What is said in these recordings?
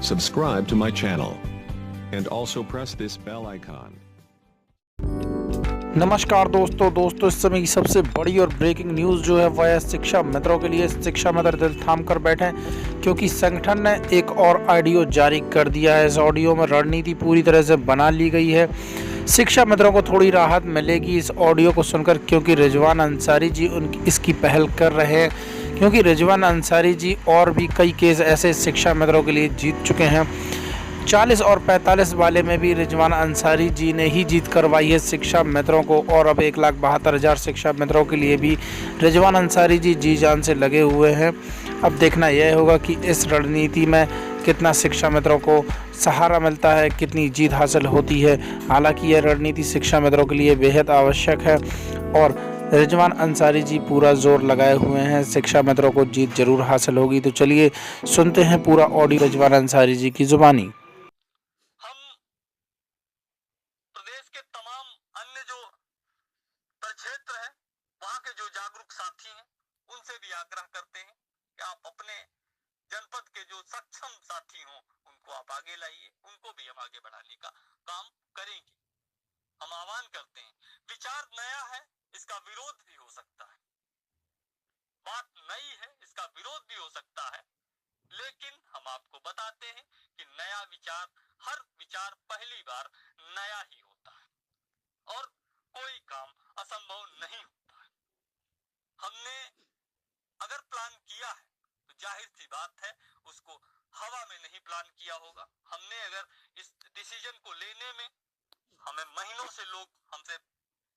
subscribe to my channel and also press this bell icon. नमस्कार दोस्तों इस समय की सबसे बड़ी और ब्रेकिंग न्यूज़ जो है वह है शिक्षा मित्रों के लिए। शिक्षा मित्र दिल थाम कर बैठें क्योंकि संगठन ने एक और ऑडियो जारी कर दिया है। इस ऑडियो में रणनीति पूरी तरह से बना ली गई है। शिक्षा मित्रों को थोड़ी राहत मिलेगी इस ऑडियो को सुनकर, क्योंकि रिजवान अंसारी जी इसकी पहल कर रहे हैं। क्योंकि रिजवान अंसारी जी और भी कई केस ऐसे शिक्षा मित्रों के लिए जीत चुके हैं। 40 और 45 वाले में भी रिजवान अंसारी जी ने ही जीत करवाई है शिक्षा मित्रों को, और अब 1,72,000 शिक्षा मित्रों के लिए भी रिजवान अंसारी जी जान से लगे हुए हैं। अब देखना यह होगा कि इस रणनीति में कितना शिक्षा मित्रों को सहारा मिलता है, कितनी जीत हासिल होती है। हालांकि यह रणनीति शिक्षा मित्रों के लिए बेहद आवश्यक है और रिजवान अंसारी जी पूरा जोर लगाए हुए हैं। शिक्षा मित्रों को जीत जरूर हासिल होगी। तो चलिए सुनते हैं पूरा ऑडियो रिजवान अंसारी जी की जुबानी। प्रदेश के तमाम अन्य जो प्रक्षेत्र है, वहां के जो जागरूक साथी हैं, उनसे भी आग्रह करते हैं कि आप अपने जनपद के जो सक्षम साथी हों उनको आप आगे लाइए, उनको भी हम आगे बढ़ाने का काम करेंगे। हम आह्वान करते हैं, विचार नया है, इसका विरोध भी हो सकता है, बात नई है, इसका विरोध भी हो सकता है, लेकिन हम आपको बताते हैं कि नया विचार, हर विचार पहली बार नया ही होता है और कोई काम असंभव नहीं होता है। हमने अगर प्लान किया है तो जाहिर सी बात है उसको हवा में नहीं प्लान किया होगा। हमने अगर इस डिसीजन को लेने में हमें महीनों से लोग हमसे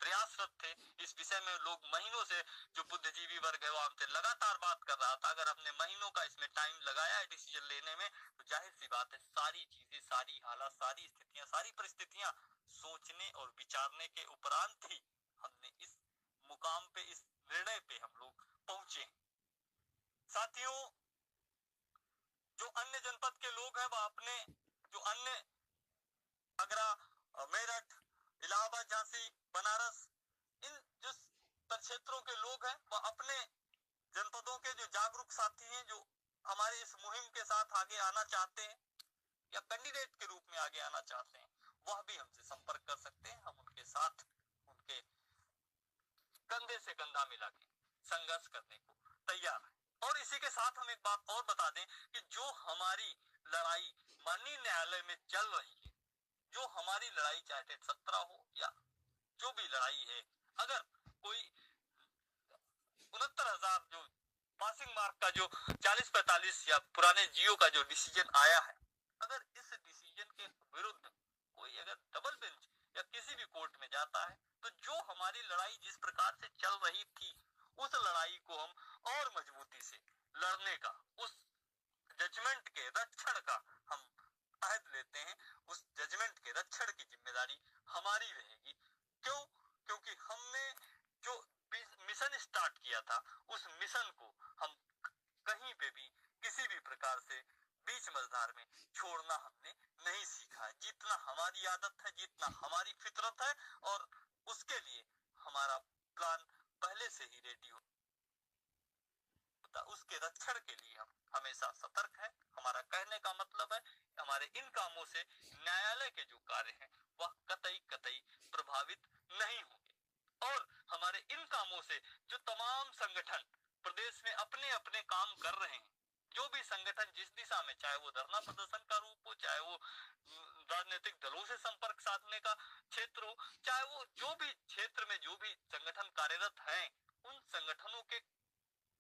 प्रयासरत थे, इस विषय में लोग महीनों से, जो बुद्धिजीवी वर्ग है वो हमसे लगातार बात कर रहा था। अगर हमने महीनों का इसमें टाइम लगाया है डिसीजन लेने में, तो जाहिर सी बात है सारी चीजें, सारी हालात, सारी स्थितियां, सारी परिस्थितियां सोचने और विचारने के उपरांत ही हमने इस मुकाम पे, इस निर्णय पे हम लोग पहुंचे। साथियों, जो अन्य जनपद के लोग हैं वह अपने जो अन्य आगरा, मेरठ, इलाहाबाद, झांसी, बनारस, इन जो क्षेत्रों के लोग हैं वह अपने जनपदों के जो जागरूक साथी हैं, जो हमारे इस मुहिम के साथ आगे आना चाहते हैं या कैंडिडेट के रूप में आगे आना चाहते हैं, वह भी हमसे संपर्क कर सकते हैं। हम उनके साथ, उनके कंधे से कंधा मिला के संघर्ष करने को तैयार है। और इसी के साथ हम एक बात और बता दें कि जो हमारी लड़ाई माननीय न्यायालय में चल रही है, जो हमारी लड़ाई चाहे 17 हो या जो भी लड़ाई है, अगर कोई 69,000 जो पासिंग मार्क का जो 40-45 या पुराने जियो का जो डिसीजन आया है, अगर इस डिसीजन के विरुद्ध कोई अगर डबल बेंच या किसी भी कोर्ट में जाता है, तो जो हमारी लड़ाई जिस प्रकार से चल रही थी, उस लड़ाई को हम और मजबूती से लड़ने का, उस जजमेंट के रक्षण का हम अहद लेते हैं। उस जजमेंट के रक्षण की जिम्मेदारी हमारी रहेगी। क्यों? क्योंकि हमने जो मिशन स्टार्ट किया था, उस मिशन को हम कहीं पे भी किसी भी प्रकार से बीच मझधार में छोड़ना हमने नहीं सीखा है। जितना हमारी आदत है, जितना हमारी फितरत है, और उसके लिए हमारा प्लान पहले से ही रेडी होता, उसके रक्षण के लिए हम हमेशा सतर्क है। हमारा कहने का मतलब है, हमारे इन कामों से न्यायालय के जो कार्य हैं वह कतई प्रभावित नहीं होंगे, और हमारे इन कामों से जो तमाम संगठन प्रदेश में अपने अपने काम कर रहे हैं, जो भी संगठन जिस दिशा में, चाहे वो धरना प्रदर्शन का रूप हो, चाहे वो राजनीतिक दलों से संपर्क साधने का क्षेत्र हो, चाहे वो जो भी क्षेत्र में जो भी संगठन कार्यरत हैं, उन संगठनों के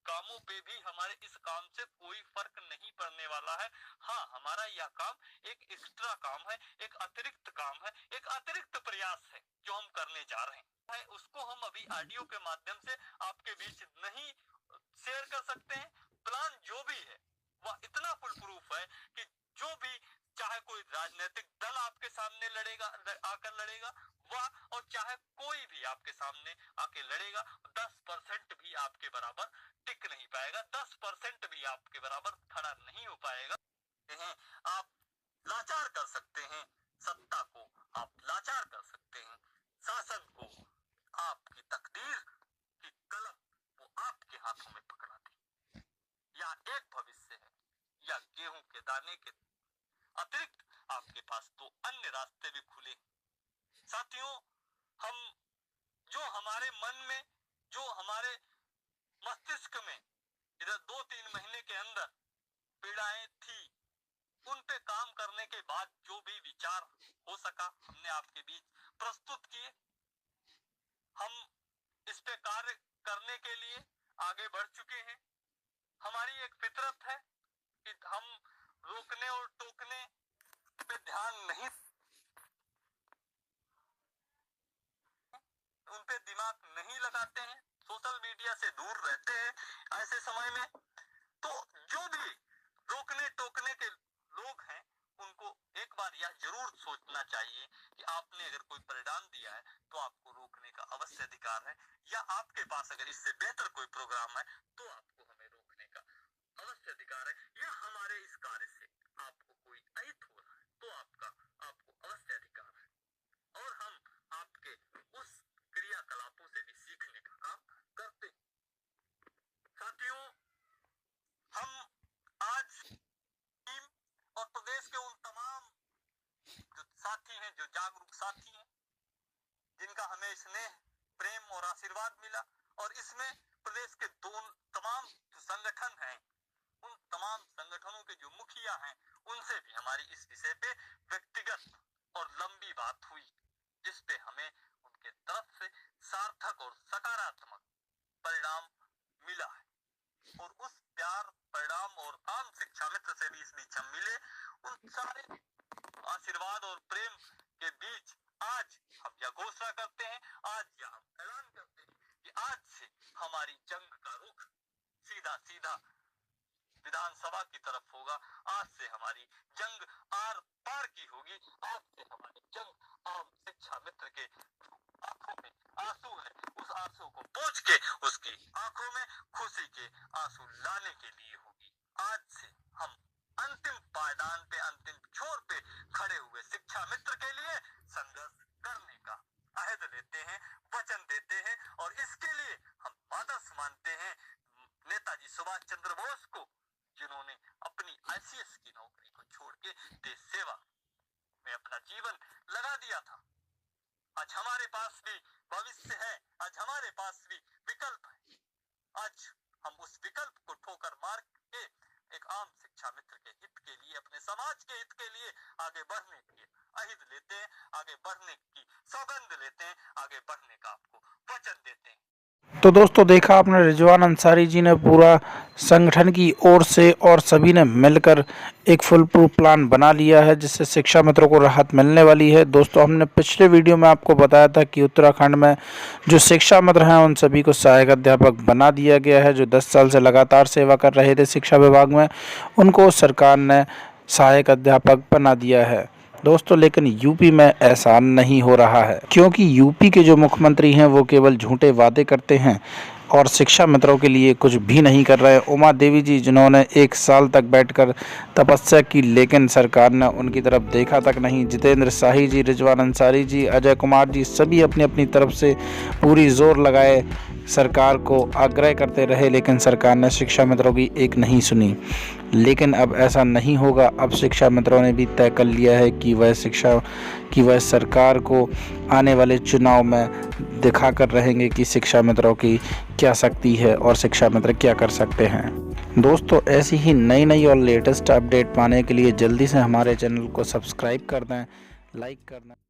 कामों पे भी हमारे इस काम से कोई फर्क नहीं पड़ने वाला है। हाँ, हमारा यह काम एक एक्स्ट्रा काम है, एक अतिरिक्त काम है, एक अतिरिक्त प्रयास है जो हम करने जा रहे हैं। उसको हम अभी ऑडियो के माध्यम से आपके बीच नहीं शेयर कर सकते हैं। प्लान जो भी है वह इतना फुल प्रूफ है कि जो भी, चाहे कोई राजनीतिक दल आपके सामने लड़ेगा, आकर लड़ेगा वह, और चाहे कोई भी आपके सामने आके लड़ेगा, 10% भी आपके बराबर टिक नहीं पाएगा, 10% भी आपके बराबर खड़ा नहीं हो पाएगा। आप लाचार कर सकते हैं सत्ता को, आप लाचार कर सकते हैं शासन को, आपकी तकदीर की कलम वो आपके हाथों में पकड़ा दी। या एक भविष्य है, या गेहूं के दाने के अतिरिक्त आपके पास 2 अन्य रास्ते भी खुले। साथियों, हम जो हमारे मन में, जो हमारे मस्तिष्क में इधर 2-3 महीने के अंदर पीड़ाएं थी, उन पे काम करने के बाद जो भी विचार हो सका हमने आपके बीच प्रस्तुत किए। हम इस पे कार्य करने के लिए आगे बढ़ चुके हैं। हमारी एक फितरत है कि हम रोकने और टोकने पे ध्यान नहीं, उन पे दिमाग नहीं लगाते हैं, सोशल मीडिया से दूर रहते हैं ऐसे समय में। तो जो भी रोकने टोकने के लोग हैं, उनको एक बार यह जरूर सोचना चाहिए कि आपने अगर कोई परिणाम दिया है तो आपको रोकने का अवश्य अधिकार है, या आपके पास अगर इससे बेहतर कोई प्रोग्राम है तो आपको हमें रोकने का अवश्य अधिकार है, या हमारे इस कार्य से आपको कोई अहित हो रहा है तो आपको अवश्य अधिकार है, और हम आपके उस क्रियाकलापों से भी सीखने का काम करते हैं। साथियों, हम आज टीम और प्रदेश के उन तमाम जो साथी हैं, जो जागरूक साथी हैं, जिनका हमें स्नेह, प्रेम और आशीर्वाद मिला, और इसमें प्रदेश के तमाम जो संगठन हैं, उन तमाम संगठनों के जो मुखिया हैं, उनसे भी हमारी इस विषय पे व्यक्तिगत और लंबी बात हुई, जिस पे हमें उनके तरफ से सार्थक और सकारात्मक परिणाम मिला है। और उस प्यार, परिणाम और आम शिक्षा मित्र से भी इस बीच हम मिले, उन सारे आशीर्वाद और प्रेम के बीच आज हम यह घोषणा करते हैं, आज यह हम ऐलान करते हैं कि आज से हमारी जंग का रुख सीधा सीधा विधानसभा की तरफ होगा। आज से हमारी जंग आर पार की होगी। आज से हमारी जंग आम शिक्षा मित्र के आंखों में आंसू है, उस आंसू को पोंछ के उसकी आंखों में खुशी के आंसू लाने के लिए होगी। आज से हम अंतिम पायदान पे, अंतिम छोर पे खड़े हुए शिक्षा मित्र के लिए संघर्ष करने का अहद लेते हैं, वचन देते हैं, और इसके लिए हम आदर्श मानते हैं नेताजी सुभाष चंद्र बोस को, जिन्होंने अपनी ICS की नौकरी को छोड़ के देश सेवा में अपना जीवन लगा दिया था। आज हमारे पास भी भविष्य है, आज हमारे पास भी विकल्प है। आज हम उस विकल्प को ठोकर मार के एक आम शिक्षा मित्र के हित के लिए, अपने समाज के हित के लिए आगे बढ़ने के अहिद लेते हैं, आगे बढ़ने की सौगंध लेते हैं, आगे बढ़ने का आपको वचन देते हैं। तो दोस्तों, देखा आपने, रिजवान अंसारी जी ने पूरा संगठन की ओर से और सभी ने मिलकर एक फुल प्रूफ प्लान बना लिया है, जिससे शिक्षा मित्रों को राहत मिलने वाली है। दोस्तों, हमने पिछले वीडियो में आपको बताया था कि उत्तराखंड में जो शिक्षा मित्र हैं उन सभी को सहायक अध्यापक बना दिया गया है। जो 10 साल से लगातार सेवा कर रहे थे शिक्षा विभाग में, उनको सरकार ने सहायक अध्यापक बना दिया है दोस्तों। लेकिन यूपी में ऐसा नहीं हो रहा है, क्योंकि यूपी के जो मुख्यमंत्री हैं वो केवल झूठे वादे करते हैं और शिक्षा मित्रों के लिए कुछ भी नहीं कर रहे हैं। उमा देवी जी, जिन्होंने 1 साल तक बैठकर तपस्या की, लेकिन सरकार ने उनकी तरफ देखा तक नहीं। जितेंद्र शाही जी, रिजवान अंसारी जी, अजय कुमार जी, सभी अपनी अपनी तरफ से पूरी जोर लगाए सरकार को आग्रह करते रहे, लेकिन सरकार ने शिक्षा मित्रों की एक नहीं सुनी। लेकिन अब ऐसा नहीं होगा। अब शिक्षा मित्रों ने भी तय कर लिया है कि वह सरकार को आने वाले चुनाव में दिखाकर रहेंगे कि शिक्षा मित्रों की क्या शक्ति है और शिक्षा मित्र क्या कर सकते हैं। दोस्तों, ऐसी ही नई और लेटेस्ट अपडेट पाने के लिए जल्दी से हमारे चैनल को सब्सक्राइब कर दें, लाइक कर दें।